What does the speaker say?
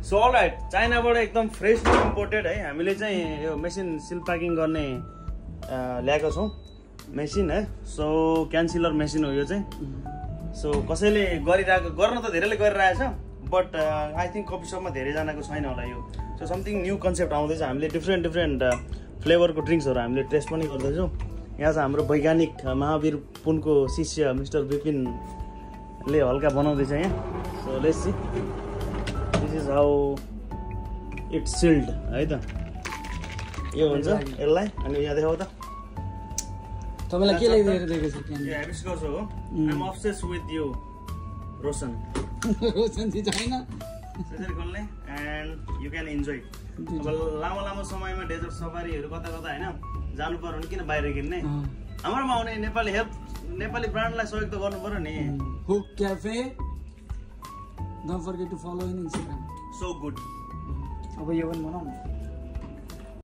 so all right चाइनाबाट एकदम fresh imported है हामीले चाहिँ यो मेसिन सिल प्याकिङ गर्ने ल्याएको छौँ मेसिन है सो क्यान्सिलर मेसिन हो यो चाहिँ सो कसैले गरिरहेको गर्न त धेरैले गरिरहेछ बट आई थिङ्क कफी सपमा धेरैजनाको छैन होला यो सो समथिङ न्यू कन्सेप्ट आउँदैछ हामीले डिफ्रेन्ट फ्लेभरको ड्रिङ्क्सहरू हामीले टेस्ट पनि गर्दैछौँ यहाँ चाहिँ हाम्रो वैज्ञानिक महावीर पुनको शिष्य मिस्टर विपिनले हल्का बनाउँदैछ यहाँ so let's see this is how it's sealed है त यो हुन्छ यसलाई अनि यहाँ देखाउ त तपाईलाई के ल्याइदिएर दिएको छ यो हाइबिस्कस हो I am obsessed with you Roshan Roshan चाहिँ छैन त्यसरी खोल्ने एन्ड यु क्यान इन्जोय अब लामो समयमा डेजर्ट सफारीहरू कता हैन जानु पर्यो भने किन बाहिर किन्ने हाम्रोमा आउने नेपाली ब्रान्डलाई सहयोग त गर्नु पर्यो नि Hook Cafe don't forget to follow in Instagram so good अब यो पनि बनाऊ